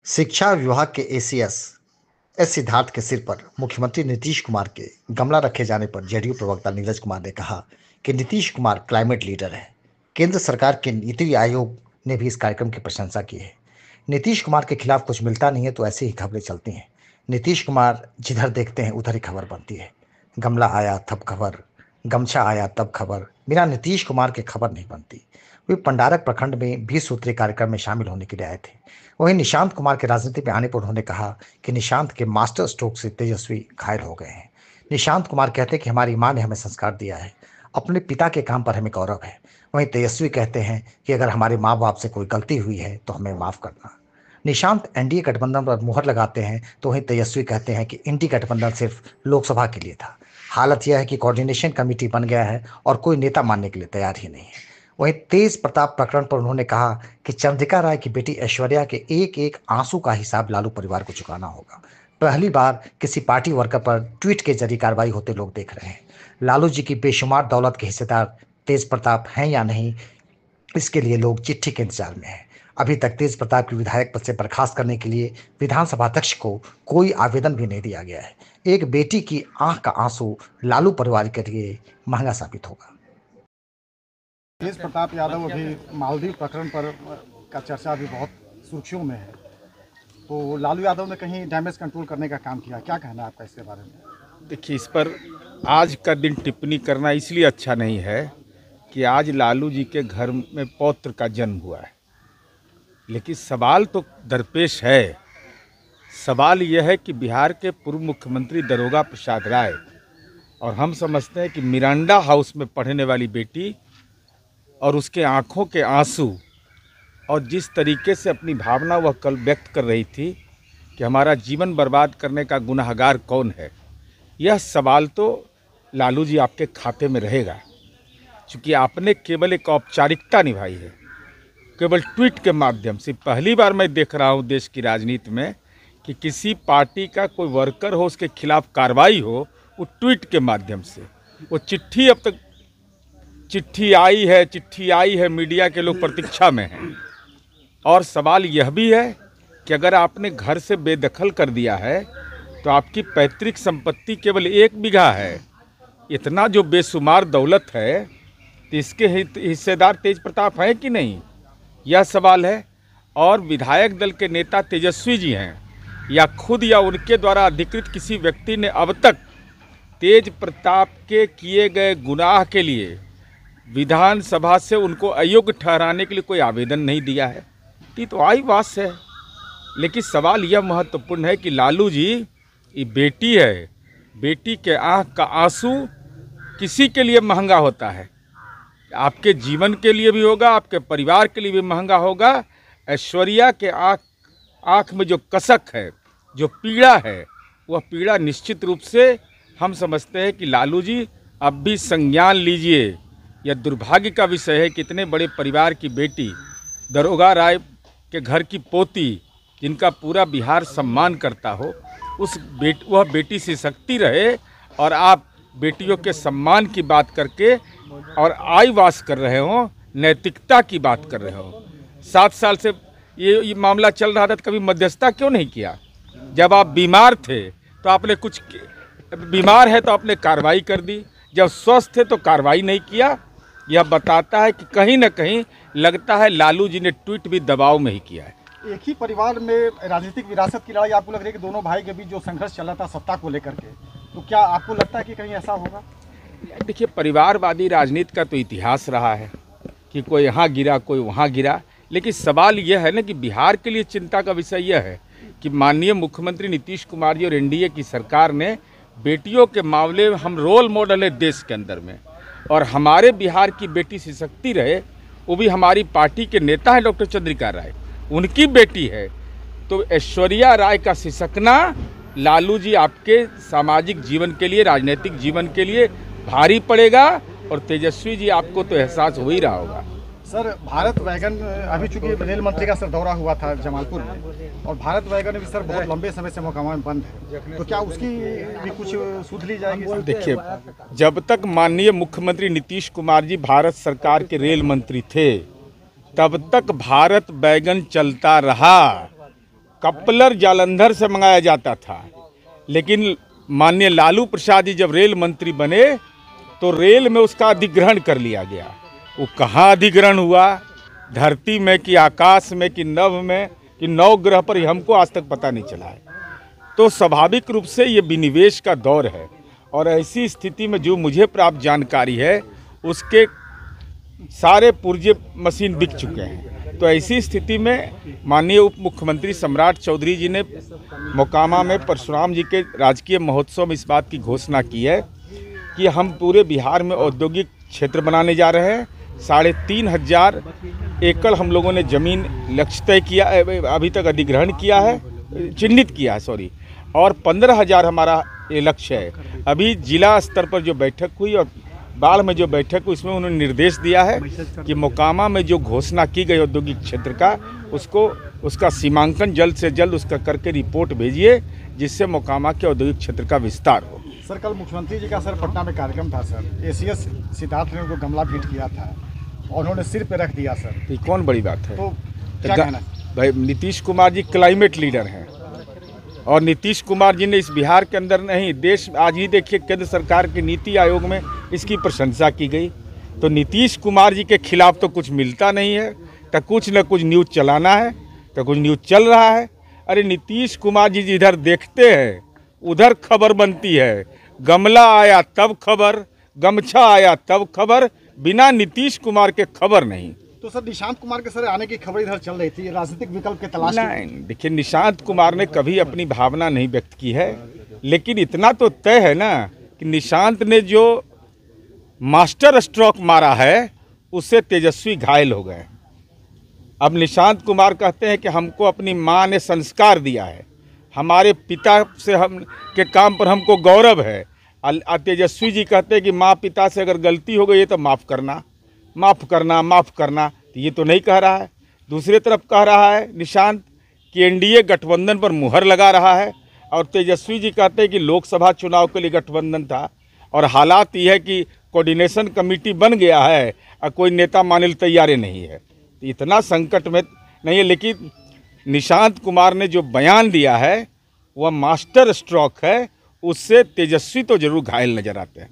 शिक्षा विभाग के एसीएस एस सिद्धार्थ के सिर पर मुख्यमंत्री नीतीश कुमार के गमला रखे जाने पर जेडीयू प्रवक्ता नीरज कुमार ने कहा कि नीतीश कुमार क्लाइमेट लीडर है। केंद्र सरकार के नीति आयोग ने भी इस कार्यक्रम की प्रशंसा की है। नीतीश कुमार के खिलाफ कुछ मिलता नहीं है तो ऐसी ही खबरें चलती हैं। नीतीश कुमार जिधर देखते हैं उधर ही खबर बनती है। गमला आया तब खबर, गमछा आया तब खबर, बिना नीतीश कुमार के खबर नहीं बनती। वे पंडारक प्रखंड में 20 सूत्रीय कार्यक्रम में शामिल होने के लिए आए थे। वहीं निशांत कुमार के राजनीति में आने पर उन्होंने कहा कि निशांत के मास्टर स्ट्रोक से तेजस्वी घायल हो गए हैं। निशांत कुमार कहते हैं कि हमारी मां ने हमें संस्कार दिया है, अपने पिता के काम पर हमें गौरव है। वहीं तेजस्वी कहते हैं कि अगर हमारे माँ बाप से कोई गलती हुई है तो हमें माफ करना। निशांत एनडीए गठबंधन पर मुहर लगाते हैं तो वहीं तेजस्वी कहते हैं कि इंडी गठबंधन सिर्फ लोकसभा के लिए था। हालत यह है कि कोऑर्डिनेशन कमेटी बन गया है और कोई नेता मानने के लिए तैयार ही नहीं है। वहीं तेज प्रताप प्रकरण पर उन्होंने कहा कि चंद्रिका राय की बेटी ऐश्वर्या के एक एक आंसू का हिसाब लालू परिवार को चुकाना होगा। पहली बार किसी पार्टी वर्कर पर ट्वीट के जरिए कार्रवाई होते लोग देख रहे हैं। लालू जी की बेशुमार दौलत के हिस्सेदार तेज प्रताप हैं या नहीं, इसके लिए लोग चिट्ठी के इंतजार में हैं। अभी तक तेज प्रताप की विधायक पद से बर्खास्त करने के लिए विधानसभा अध्यक्ष को कोई आवेदन भी नहीं दिया गया है। एक बेटी की आंख का आंसू लालू परिवार के लिए महंगा साबित होगा। तेज प्रताप यादव अभी मालदीव प्रकरण पर का चर्चा अभी बहुत सुर्खियों में है, तो लालू यादव ने कहीं डैमेज कंट्रोल करने का काम किया, क्या कहना है आपका इसके बारे में? देखिए, इस पर आज का दिन टिप्पणी करना इसलिए अच्छा नहीं है कि आज लालू जी के घर में पौत्र का जन्म हुआ है, लेकिन सवाल तो दरपेश है। सवाल यह है कि बिहार के पूर्व मुख्यमंत्री दारोगा प्रसाद राय और हम समझते हैं कि मिरांडा हाउस में पढ़ने वाली बेटी और उसके आंखों के आंसू और जिस तरीके से अपनी भावना वह कल व्यक्त कर रही थी कि हमारा जीवन बर्बाद करने का गुनहगार कौन है, यह सवाल तो लालू जी आपके खाते में रहेगा, क्योंकि आपने केवल एक औपचारिकता निभाई है। केवल ट्वीट के माध्यम से पहली बार मैं देख रहा हूँ देश की राजनीति में कि किसी पार्टी का कोई वर्कर हो, उसके खिलाफ कार्रवाई हो, वो ट्वीट के माध्यम से। वो चिट्ठी अब तक चिट्ठी आई है, मीडिया के लोग प्रतीक्षा में हैं। और सवाल यह भी है कि अगर आपने घर से बेदखल कर दिया है तो आपकी पैतृक संपत्ति केवल 1 बीघा है, इतना जो बेशुमार दौलत है तो इसके हिस्सेदार तेज प्रताप हैं कि नहीं, यह सवाल है। और विधायक दल के नेता तेजस्वी जी हैं या खुद या उनके द्वारा अधिकृत किसी व्यक्ति ने अब तक तेज प्रताप के किए गए गुनाह के लिए विधानसभा से उनको अयोग्य ठहराने के लिए कोई आवेदन नहीं दिया है, ये तो आई बात है। लेकिन सवाल यह महत्वपूर्ण है कि लालू जी ये बेटी है, बेटी के आँख का आंसू किसी के लिए महंगा होता है, आपके जीवन के लिए भी होगा, आपके परिवार के लिए भी महंगा होगा। ऐश्वर्या के आँख में जो कसक है, जो पीड़ा है, वह पीड़ा निश्चित रूप से हम समझते हैं कि लालू जी अब भी संज्ञान लीजिए। यह दुर्भाग्य का विषय है कि इतने बड़े परिवार की बेटी, दारोगा राय के घर की पोती, जिनका पूरा बिहार सम्मान करता हो, वह बेटी से शक्ति रहे और आप बेटियों के सम्मान की बात करके और आईवास कर रहे हो, नैतिकता की बात कर रहे हो। 7 साल से ये मामला चल रहा था, तो कभी मध्यस्थता क्यों नहीं किया? जब आप बीमार थे तो आपने बीमार है तो आपने कार्रवाई कर दी, जब स्वस्थ थे तो कार्रवाई नहीं किया। यह बताता है कि कहीं ना कहीं लगता है लालू जी ने ट्वीट भी दबाव में ही किया है। एक ही परिवार में राजनीतिक विरासत की लड़ाई, आपको लग रही है कि दोनों भाई के बीच जो संघर्ष चला था सत्ता को लेकर के, तो क्या आपको लगता है कि कहीं ऐसा होगा? देखिए, परिवारवादी राजनीति का तो इतिहास रहा है कि कोई यहाँ गिरा, कोई वहाँ गिरा, लेकिन सवाल यह है ना कि बिहार के लिए चिंता का विषय यह है कि माननीय मुख्यमंत्री नीतीश कुमार जी और एनडीए की सरकार ने बेटियों के मामले में हम रोल मॉडल है देश के अंदर में, और हमारे बिहार की बेटी सशक्ति रहे, वो भी हमारी पार्टी के नेता हैं डॉक्टर चंद्रिका राय, उनकी बेटी है। तो ऐश्वर्या राय का सिसकना लालू जी आपके सामाजिक जीवन के लिए, राजनीतिक जीवन के लिए भारी पड़ेगा, और तेजस्वी जी आपको तो एहसास हो ही रहा होगा। सर, भारत वैगन अभी चूंकि रेल मंत्री का सर दौरा हुआ था जमालपुर में, और भारत वैगन भी सर बहुत लंबे समय से मोकामा में बंद है, तो क्या उसकी भी कुछ सुध ली जाएगी? देखिए, जब तक माननीय मुख्यमंत्री नीतीश कुमार जी भारत सरकार के रेल मंत्री थे, तब तक भारत वैगन चलता रहा। कपलर जालंधर से मंगाया जाता था, लेकिन माननीय लालू प्रसाद जी जब रेल मंत्री बने तो रेल में उसका अधिग्रहण कर लिया गया। वो कहाँ अधिग्रहण हुआ, धरती में कि आकाश में कि नभ में कि नौ ग्रह पर, हमको आज तक पता नहीं चला है। तो स्वाभाविक रूप से ये विनिवेश का दौर है और ऐसी स्थिति में जो मुझे प्राप्त जानकारी है उसके सारे पुर्जे मशीन बिक चुके हैं। तो ऐसी स्थिति में माननीय उप मुख्यमंत्री सम्राट चौधरी जी ने मोकामा में परशुराम जी के राजकीय महोत्सव में इस बात की घोषणा की है कि हम पूरे बिहार में औद्योगिक क्षेत्र बनाने जा रहे हैं। 3,500 एकड़ हम लोगों ने ज़मीन लक्ष्य तय किया, अभी तक अधिग्रहण किया है, चिन्हित किया है सॉरी, और 15,000 हमारा ये लक्ष्य है। अभी जिला स्तर पर जो बैठक हुई और बाढ़ में जो बैठक हुई उसमें उन्होंने निर्देश दिया है कि मोकामा में जो घोषणा की गई औद्योगिक क्षेत्र का उसका सीमांकन जल्द से जल्द उसका करके रिपोर्ट भेजिए, जिससे मोकामा के औद्योगिक क्षेत्र का विस्तार हो। सर, कल मुख्यमंत्री जी का सर पटना में कार्यक्रम था सर, एसीएस सिद्धार्थ ने उनको गमला भेंट किया था और उन्होंने सिर पे रख दिया सर। ये कौन बड़ी बात है? तो क्या कहना भाई, नीतीश कुमार जी क्लाइमेट लीडर हैं और नीतीश कुमार जी ने इस बिहार के अंदर नहीं, देश आज ही देखिए केंद्र सरकार के नीति आयोग में इसकी प्रशंसा की गई। तो नीतीश कुमार जी के खिलाफ तो कुछ मिलता नहीं है, तो कुछ न कुछ न्यूज़ चलाना है, तो कुछ न्यूज़ चल रहा है। अरे नीतीश कुमार जी जिधर देखते हैं उधर खबर बनती है। गमला आया तब खबर, गमछा आया तब खबर, बिना नीतीश कुमार के खबर नहीं। तो सर निशांत कुमार के सर आने की खबर इधर चल रही थी, राजनीतिक विकल्प के तलाश में। नहीं, देखिए निशांत कुमार ने कभी अपनी भावना नहीं व्यक्त की है, लेकिन इतना तो तय है ना कि निशांत ने जो मास्टर स्ट्रोक मारा है उससे तेजस्वी घायल हो गए। अब निशांत कुमार कहते हैं कि हमको अपनी माँ ने संस्कार दिया है, हमारे पिता से हम के काम पर हमको गौरव है। तेजस्वी जी कहते हैं कि माँ पिता से अगर गलती हो गई है तो माफ़ करना, माफ़ करना, माफ़ करना। तो ये तो नहीं कह रहा है। दूसरी तरफ कह रहा है निशांत कि एनडीए गठबंधन पर मुहर लगा रहा है, और तेजस्वी जी कहते हैं कि लोकसभा चुनाव के लिए गठबंधन था और हालात ये है कि कोऑर्डिनेशन कमेटी बन गया है और कोई नेता माने तैयार नहीं है। तो इतना संकट में नहीं है, लेकिन निशांत कुमार ने जो बयान दिया है वह मास्टर स्ट्रोक है, उससे तेजस्वी तो जरूर घायल नजर आते हैं।